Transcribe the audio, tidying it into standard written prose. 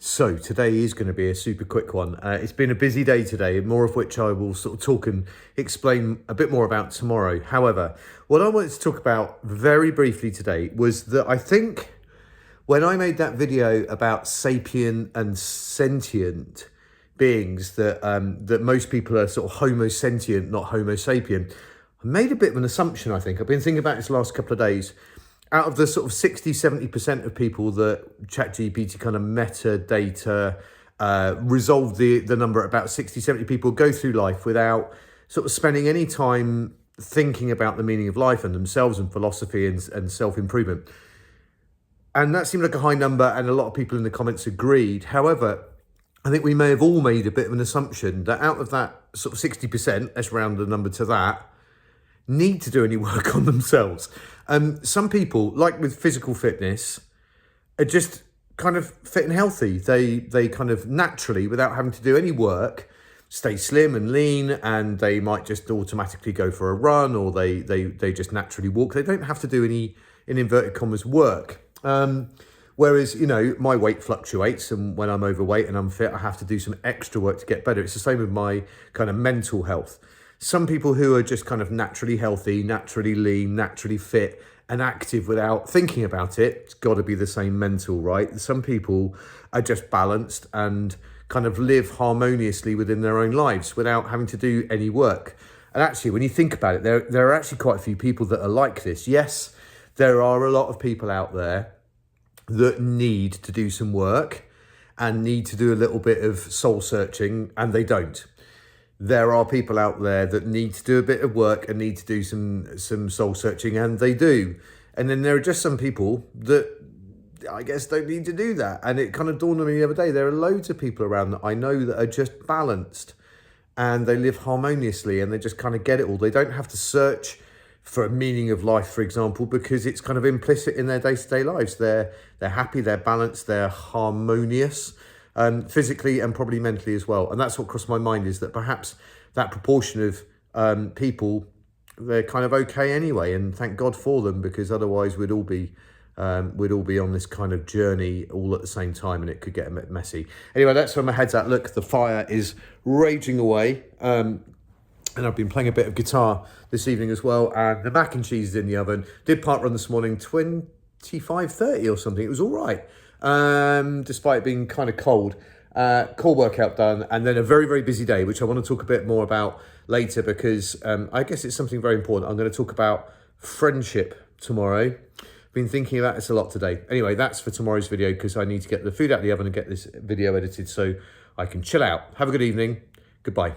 So today is going to be a super quick one. It's been a busy day today, more of which I will sort of talk and explain a bit more about tomorrow. However, what I wanted to talk about very briefly today was that I think when I made that video about sapient and sentient beings, that most people are sort of homo sentient, not homo sapien, I made a bit of an assumption, I think. I've been thinking about this last couple of days. Out of the sort of 60-70% of people that ChatGPT kind of metadata resolve the number at about 60-70 people go through life without sort of spending any time thinking about the meaning of life and themselves and philosophy and self-improvement. And that seemed like a high number, and a lot of people in the comments agreed. However, I think we may have all made a bit of an assumption that out of that sort of 60%, let's round the number to that, need to do any work on themselves. Some people, like with physical fitness, are just kind of fit and healthy. They kind of naturally, without having to do any work, stay slim and lean, and they might just automatically go for a run, or they just naturally walk. They don't have to do any, in inverted commas, work. Whereas, you know, my weight fluctuates, and when I'm overweight and unfit, I have to do some extra work to get better. It's the same with my kind of mental health. Some people who are just kind of naturally healthy, naturally lean, naturally fit and active without thinking about it, it's got to be the same mental, right? Some people are just balanced and kind of live harmoniously within their own lives without having to do any work. And actually, when you think about it, there are actually quite a few people that are like this. Yes, there are a lot of people out there that need to do some work and need to do a little bit of soul searching, and they don't. There are people out there that need to do a bit of work and need to do some soul searching, and they do. And then there are just some people that I guess don't need to do that. And it kind of dawned on me the other day, there are loads of people around that I know that are just balanced and they live harmoniously and they just kind of get it all. They don't have to search for a meaning of life, for example, because it's kind of implicit in their day-to-day lives. They're happy, they're balanced, they're harmonious. Physically and probably mentally as well. And that's what crossed my mind, is that perhaps that proportion of people, they're kind of okay anyway, and thank God for them, because otherwise we'd all be on this kind of journey all at the same time, and it could get a bit messy. Anyway, that's where my head's at. Look, the fire is raging away, and I've been playing a bit of guitar this evening as well, and the mac and cheese is in the oven. Did part run this morning, 25:30 or something. It was all right. Despite it being kind of cold. Core workout done, and then a very, very busy day, which I want to talk a bit more about later, because I guess it's something very important. I'm going to talk about friendship tomorrow. Been thinking about this a lot today. Anyway, that's for tomorrow's video, because I need to get the food out of the oven and get this video edited so I can chill out. Have a good evening. Goodbye.